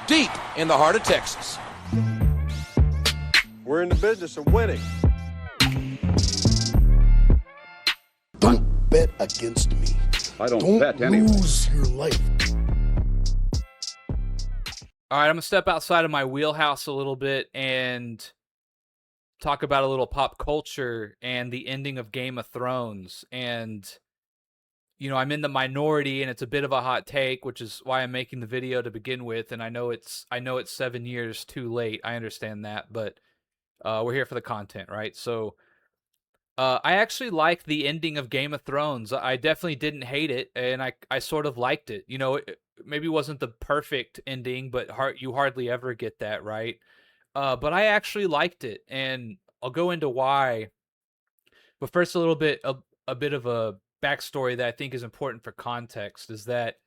deep in the heart of Texas. We're in the business of winning. Don't bet against me. I don't bet anyway. Lose your life. All right, I'm going to step outside of my wheelhouse a little bit and talk about a little pop culture and the ending of Game of Thrones. And, you know, I'm in the minority and it's a bit of a hot take, which is why I'm making the video to begin with. And I know it's 7 years too late. I understand that, but we're here for the content, right? So I actually like the ending of Game of Thrones. I definitely didn't hate it, and I sort of liked it. You know, it maybe wasn't the perfect ending, but you hardly ever get that, right? But I actually liked it, and I'll go into why. But first, a bit of a backstory that I think is important for context is that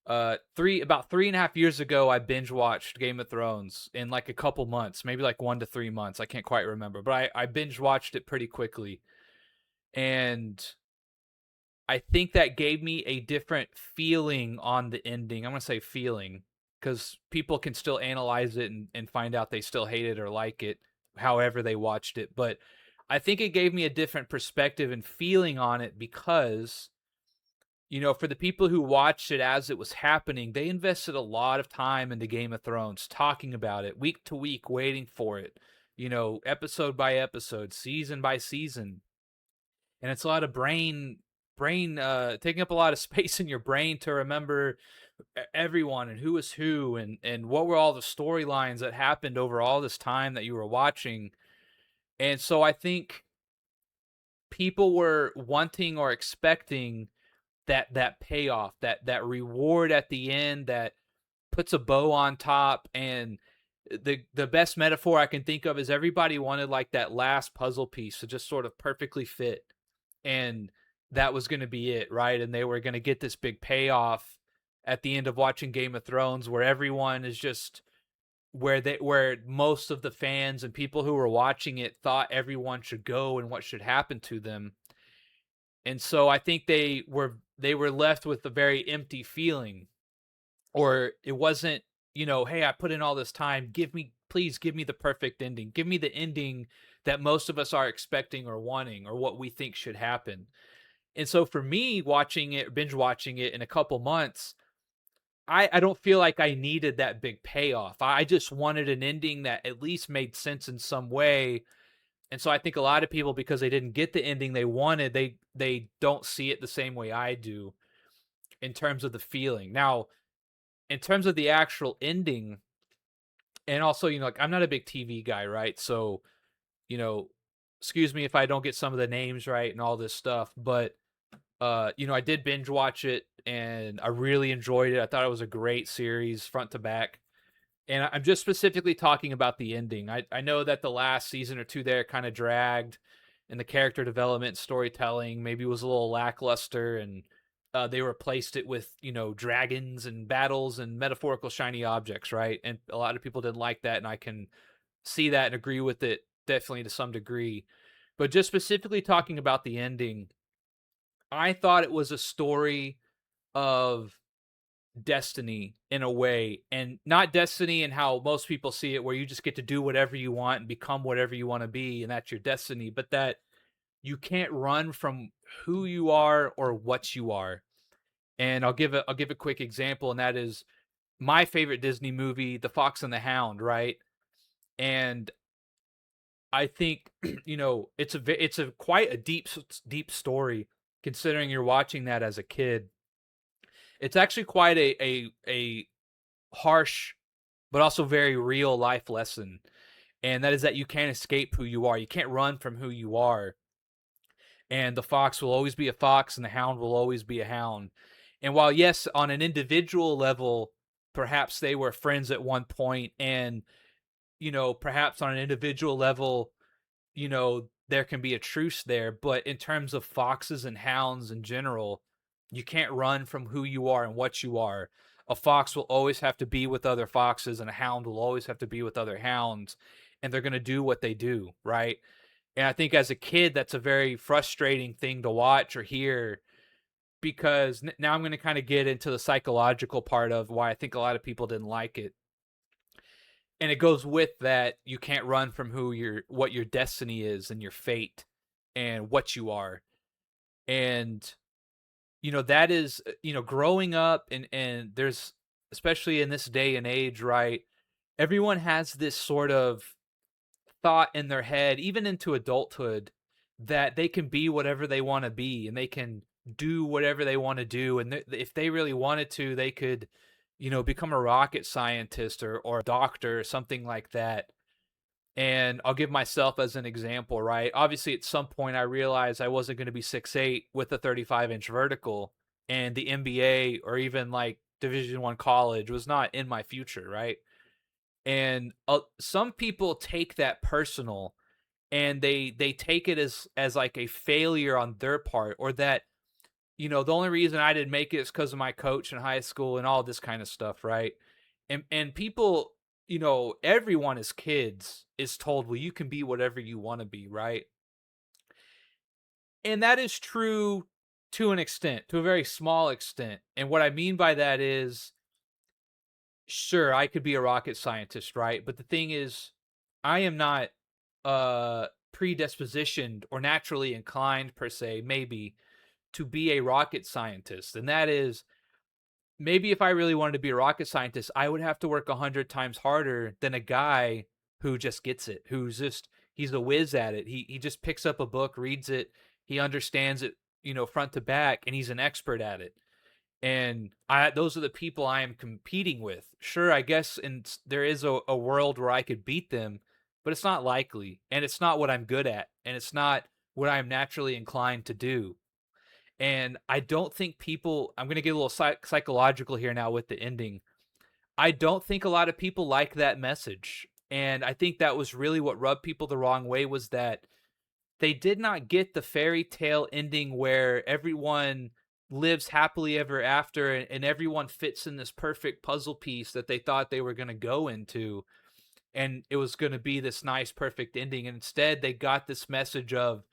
about 3.5 years ago, I binge watched Game of Thrones in like a couple months, maybe like 1 to 3 months. I can't quite remember, but I binge watched it pretty quickly. And I think that gave me a different feeling on the ending. I'm going to say feeling because people can still analyze it and find out they still hate it or like it, however they watched it. But I think it gave me a different perspective and feeling on it because, you know, for the people who watched it as it was happening, they invested a lot of time into Game of Thrones, talking about it week to week, waiting for it, you know, episode by episode, season by season. And it's a lot of brain taking up a lot of space in your brain to remember everyone and who is who and what were all the storylines that happened over all this time that you were watching. And so I think people were wanting or expecting that payoff, that reward at the end that puts a bow on top. And the best metaphor I can think of is everybody wanted like that last puzzle piece to just sort of perfectly fit. And that was going to be it, right? And they were going to get this big payoff at the end of watching Game of Thrones where everyone is just where most of the fans and people who were watching it thought everyone should go and what should happen to them. And so I think they were left with a very empty feeling, or it wasn't, you know, hey, I put in all this time, please give me the perfect ending. Give me the ending that most of us are expecting or wanting or what we think should happen. And so for me, binge watching it in a couple months, I don't feel like I needed that big payoff. I just wanted an ending that at least made sense in some way. And so I think a lot of people, because they didn't get the ending they wanted, they don't see it the same way I do in terms of the feeling. Now, in terms of the actual ending, and also, you know, like I'm not a big TV guy, right? So, you know, excuse me if I don't get some of the names right and all this stuff, but you know, I did binge watch it and I really enjoyed it. I thought it was a great series front to back. And I'm just specifically talking about the ending. I know that the last season or two there kind of dragged, and the character development, storytelling maybe was a little lackluster, and they replaced it with, you know, dragons and battles and metaphorical shiny objects, right? And a lot of people didn't like that, and I can see that and agree with it definitely to some degree. But just specifically talking about the ending, I thought it was a story of destiny in a way, and not destiny in how most people see it, where you just get to do whatever you want and become whatever you want to be, and that's your destiny, but that you can't run from who you are or what you are. And I'll give a quick example, and that is my favorite Disney movie, The Fox and the Hound, right? And I think, you know, it's a quite a deep story considering you're watching that as a kid. It's actually quite a harsh but also very real life lesson. And that is that you can't escape who you are. You can't run from who you are. And the fox will always be a fox and the hound will always be a hound. And while, yes, on an individual level, perhaps they were friends at one point, and, you know, perhaps on an individual level, you know, there can be a truce there. But in terms of foxes and hounds in general, you can't run from who you are and what you are. A fox will always have to be with other foxes, and a hound will always have to be with other hounds, and they're going to do what they do, right? And I think as a kid, that's a very frustrating thing to watch or hear, because now I'm going to kind of get into the psychological part of why I think a lot of people didn't like it. And it goes with that, you can't run from what your destiny is and your fate and what you are. And that is, growing up, and there's, especially in this day and age, right? Everyone has this sort of thought in their head, even into adulthood, that they can be whatever they want to be and they can do whatever they want to do. And if they really wanted to, they could, become a rocket scientist or a doctor or something like that. And I'll give myself as an example, right? Obviously, at some point, I realized I wasn't going to be 6'8" with a 35-inch vertical, and the NBA or even like Division I college was not in my future, right? And some people take that personal, and they take it as like a failure on their part, or that the only reason I didn't make it is because of my coach in high school and all this kind of stuff, right? And people, everyone as kids is told, well, you can be whatever you want to be, right? And that is true to an extent, to a very small extent. And what I mean by that is, sure, I could be a rocket scientist, right? But the thing is, I am not predispositioned or naturally inclined per se, maybe, to be a rocket scientist. And that is, maybe if I really wanted to be a rocket scientist, I would have to work 100 times harder than a guy who just gets it, he's a whiz at it. He just picks up a book, reads it, he understands it, front to back, and he's an expert at it. And those are the people I am competing with. Sure, I guess there is a world where I could beat them, but it's not likely, and it's not what I'm good at, and it's not what I'm naturally inclined to do. And I don't think people, I'm going to get a little psychological here now with the ending. I don't think a lot of people like that message. And I think that was really what rubbed people the wrong way, was that they did not get the fairy tale ending where everyone lives happily ever after, and everyone fits in this perfect puzzle piece that they thought they were going to go into. And it was going to be this nice, perfect ending. And instead, they got this message of,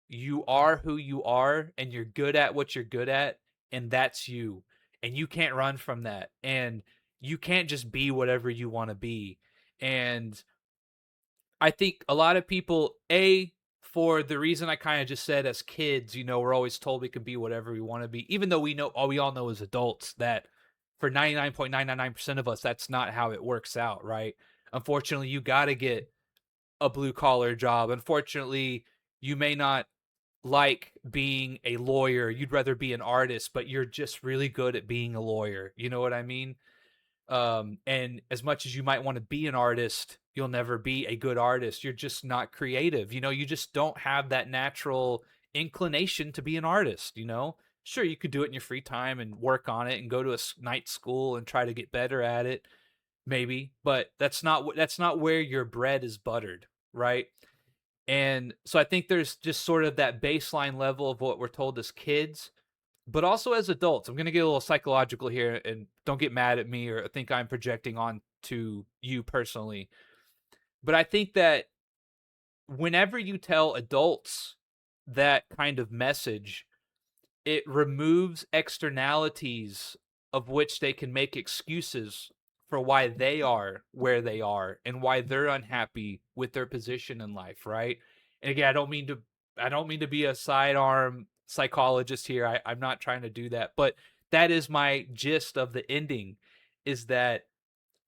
you are who you are, and you're good at what you're good at, and that's you. And you can't run from that. And you can't just be whatever you want to be. And I think a lot of people, for the reason I kind of just said, as kids, we're always told we can be whatever we want to be, even though we all know as adults that for 99.999% of us, that's not how it works out, right? Unfortunately, you got to get a blue collar job. Unfortunately, you may not like being a lawyer. You'd rather be an artist, but you're just really good at being a lawyer. You know what I mean? And as much as you might want to be an artist, you'll never be a good artist. You're just not creative. You just don't have that natural inclination to be an artist. Sure, you could do it in your free time and work on it and go to a night school and try to get better at it, maybe, but that's not where your bread is buttered, right? And so I think there's just sort of that baseline level of what we're told as kids, but also as adults. I'm going to get a little psychological here, and don't get mad at me or think I'm projecting on to you personally. But I think that whenever you tell adults that kind of message, it removes externalities of which they can make excuses for why they are where they are and why they're unhappy with their position in life, right? And again, I don't mean to be a sidearm psychologist here. I'm not trying to do that, but that is my gist of the ending, is that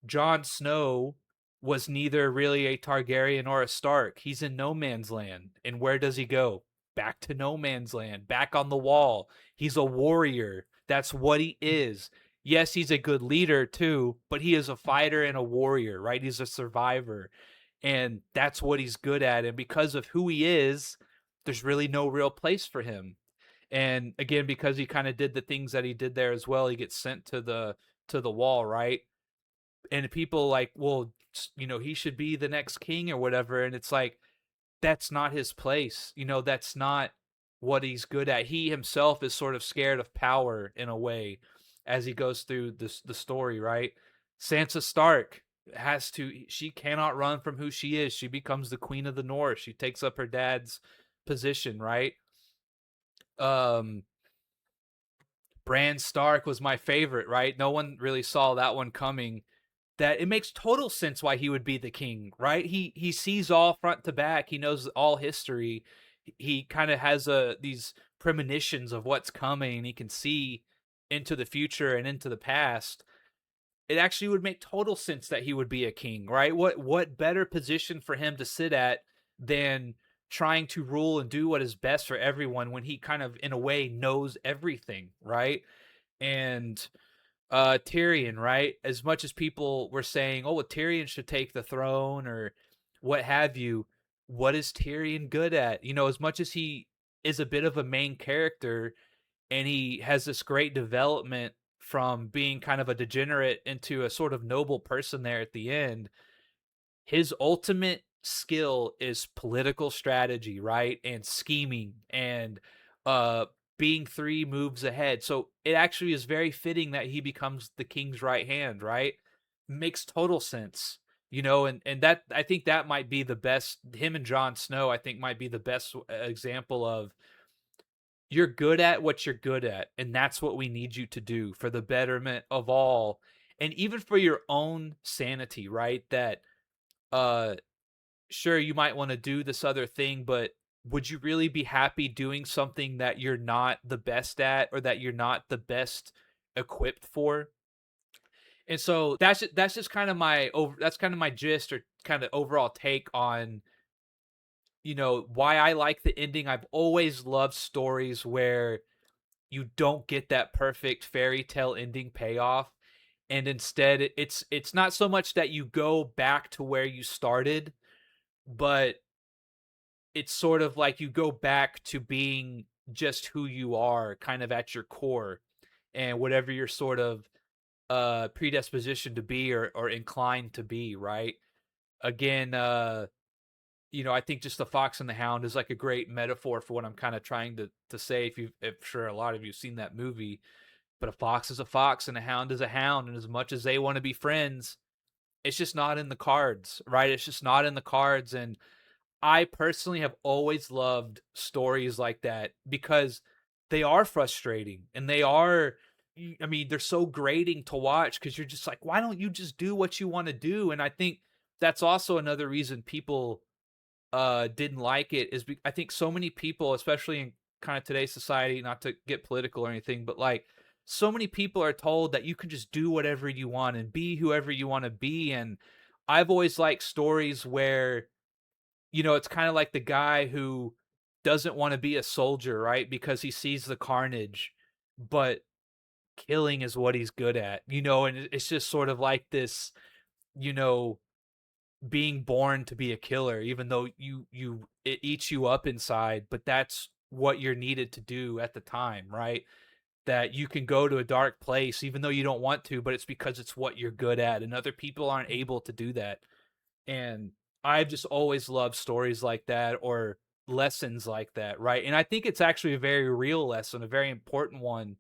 Jon Snow was neither really a Targaryen or a Stark. He's in no man's land. And where does he go? Back to no man's land, back on the wall. He's a warrior. That's what he is. Yes, he's a good leader too, but he is a fighter and a warrior, right? He's a survivor. And that's what he's good at. And because of who he is, there's really no real place for him. And again, because he kind of did the things that he did there as well, he gets sent to the wall, right? And people like, well, he should be the next king or whatever. And it's like, that's not his place. That's not what he's good at. He himself is sort of scared of power in a way as he goes through the story, right? Sansa Stark she cannot run from who she is. She becomes the queen of the North. She takes up her dad's position, right? Um, Bran Stark was my favorite, right? No one really saw that one coming. that it makes total sense why he would be the king, right? He sees all front to back. He knows all history. He kind of has these premonitions of what's coming. He can see into the future and into the past. It actually would make total sense that he would be a king, right? What better position for him to sit at than trying to rule and do what is best for everyone when he kind of in a way knows everything, right? And Tyrion, right? As much as people were saying, "Oh, well, Tyrion should take the throne," or what have you, what is Tyrion good at? You know, as much as he is a bit of a main character and he has this great development from being kind of a degenerate into a sort of noble person there at the end, his ultimate skill is political strategy, right? And scheming and uh being 3 moves ahead. So it actually is very fitting that he becomes the king's right hand, right? Makes total sense. You know, and that I think that might be the best him and Jon Snow I think might be the best example of you're good at what you're good at, and that's what we need you to do for the betterment of all and even for your own sanity, right? That uh sure you might want to do this other thing, but would you really be happy doing something that you're not the best at or that you're not the best equipped for? And so that's just kind of my over that's kind of my gist or kind of overall take on why I like the ending. I've always loved stories where you don't get that perfect fairy tale ending payoff, and instead it's not so much that you go back to where you started, but it's sort of like you go back to being just who you are kind of at your core and whatever you're sort of predispositioned to be or inclined to be, right? Again, I think just the fox and the hound is like a great metaphor for what I'm kind of trying to say. If sure a lot of you've seen that movie, but a fox is a fox and a hound is a hound, and as much as they want to be friends, it's just not in the cards, right? It's just not in the cards. And I personally have always loved stories like that because they are frustrating and I mean, they're so grating to watch because you're just like, why don't you just do what you want to do? And I think that's also another reason people didn't like it I think so many people, especially in kind of today's society, not to get political or anything, but like so many people are told that you can just do whatever you want and be whoever you want to be. And I've always liked stories where it's kind of like the guy who doesn't want to be a soldier, right? Because he sees the carnage, but killing is what he's good at, and it's just sort of like this, you know, being born to be a killer, even though it eats you up inside, but that's what you're needed to do at the time, right? That you can go to a dark place even though you don't want to, but it's because it's what you're good at, and other people aren't able to do that. And I've just always loved stories like that or lessons like that, right? And I think it's actually a very real lesson, a very important one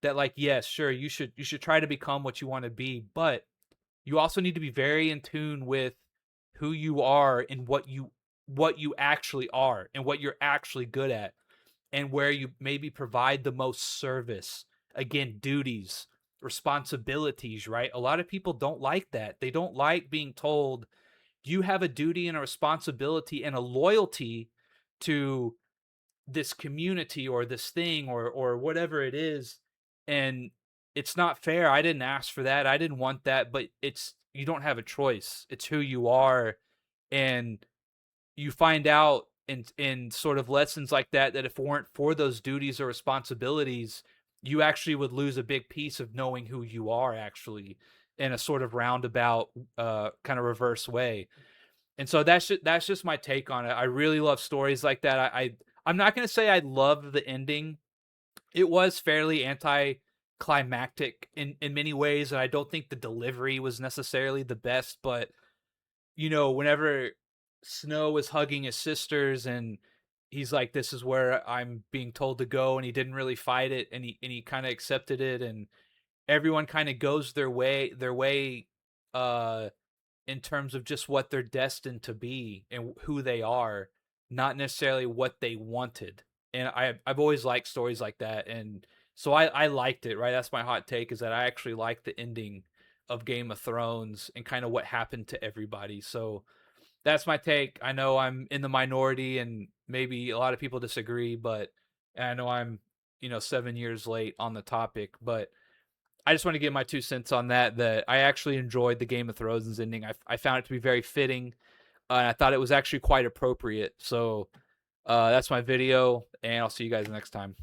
that like, yes, sure, you should try to become what you want to be, but you also need to be very in tune with who you are and what you actually are and what you're actually good at and where you maybe provide the most service. Again, duties, responsibilities, right? A lot of people don't like that. They don't like being told you have a duty and a responsibility and a loyalty to this community or this thing or whatever it is, and it's not fair. I didn't ask for that. I didn't want that, but you don't have a choice. It's who you are. And you find out in sort of lessons like that if it weren't for those duties or responsibilities, you actually would lose a big piece of knowing who you are actually in a sort of roundabout kind of reverse way. And so that's just my take on it. I really love stories like that. I'm not going to say I loved the ending. It was fairly anticlimactic in many ways, and I don't think the delivery was necessarily the best. But whenever Snow was hugging his sisters, and he's like, "This is where I'm being told to go," and he didn't really fight it, and he kind of accepted it, and everyone kind of goes their way, uh in terms of just what they're destined to be and who they are, not necessarily what they wanted. And I've always liked stories like that, and so I liked it. Right, that's my hot take, is that I actually like the ending of Game of Thrones and kind of what happened to everybody. So that's my take. I know I'm in the minority and maybe a lot of people disagree, but and I know I'm, 7 years late on the topic, but I just want to give my 2 cents on that. That I actually enjoyed the Game of Thrones ending. I found it to be very fitting, and I thought it was actually quite appropriate. So that's my video, and I'll see you guys next time.